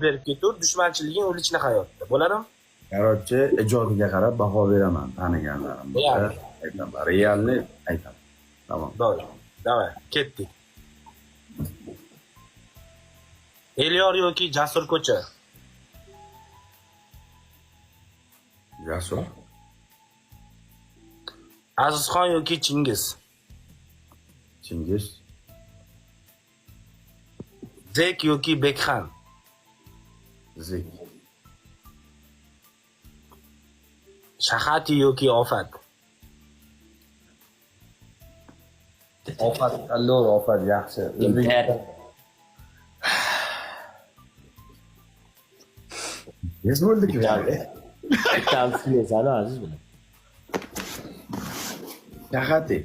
berib ketaver, dushmanchiliging o'lichna hayotda. Bo'ladimi? Короче, ijodiga qarab baho beraman taniganlarim. Aytaman, realni aytaman. Tamam. Davay, ketdik. Elyor yoki Jasur ko'cha? Jasur. Azizxon yoki Chingiz? Chingiz. Zek yoki Bekxan? Zik. Shahati yoki Ofat? Ofat tanlov, ofat yaxshi. Yes bo'ldik yani. Tavsiya sana aziz bilan. Shahati.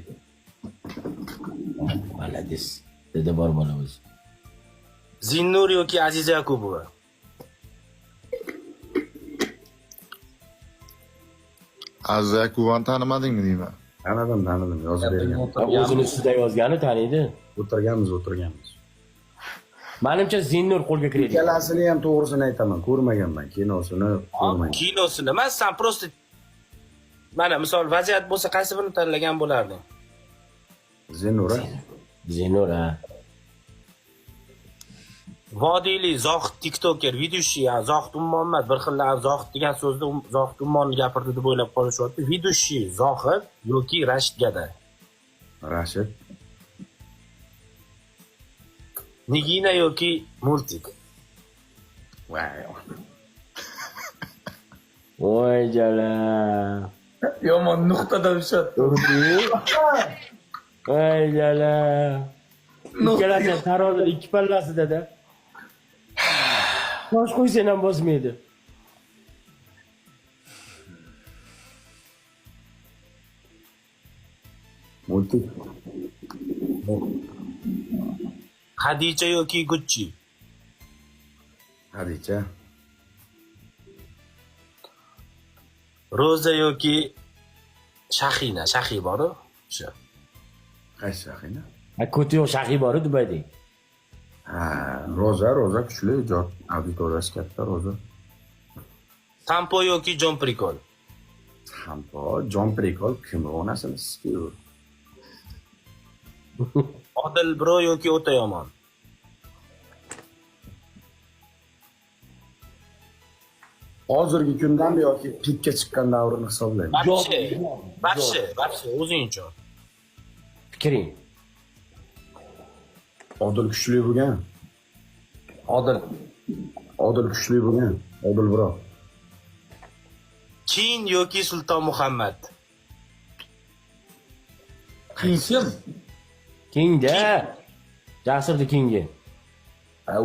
Malades. Dedi bor bolamiz. Zinnur yoki Aziza Yakubova? Aziza Yakubovani tanimadingmi deyman? Tanidim, yozib bergan. O'zini ustida yozgani taniydi. O'tirganmiz. Menimcha Zinnur qo'lga kiradi. Ikkalasini ham to'g'risini aytaman, ko'rmaganman, kinosini ko'rmagan. Kinosini emas, sen просто mana misol vaziyat bo'lsa qaysi birini tanlagan bo'larding? Zenura. ha. Vodiyli Zohid TikToker, videoshi, Zohid Ummonmat bir xillar Zohid degan so'zni Zohid Ummonni gapirdi deb o'ylab qolishyapti. Videoshi Zohid yoki Rashid Gada? Rashid. Nigina yoki Murtik? Voy jala. Yomon nuqtada ushatdi. Voy jala. Ikkalasi tarozida ikki pallasida-da. Tosh qo'ysan ham bosmaydi. Multik. Xadicha yoki Gucci? Hadicha. Roza yoki Shahina? Shahi bor-ku. O'sha. Qaysi Shahina? Ko'tiyoq shahi bor Dubayda. Ha, Roza kuchli ijod. Auditoriyasi katta Roza. Tampo yoki Jon Prikol? Hampo, Jon Prikol kim o'nasini sizga? Odil bro yoki o'ta yomon? Hozirgi kundan yoki pikka chiqqan davrini hisoblayman. Baxshi, o'zingcha. Fikring. Odil kuchli bo'lgan. Odil kuchli bo'lgan. Odil bro. King yoki Sulton Muhammad? Kim? Kingda. Jasurdi Kingga.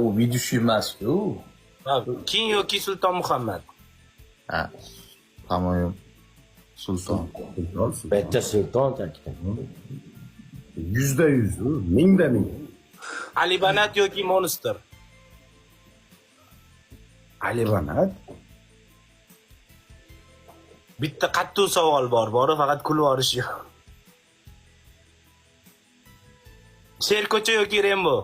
U videoshi emas-ku. King yoki Sulton Muhammad? Ha. Tamoyil. Sulton. Bitta sulton ta'kidladi. 100%, 1000%. Ali Banat yoki Monster? Ali Banat. Bitta qattiq savol bor, faqat kulib olish yo'q. Sher ko'cha yoki Rembo?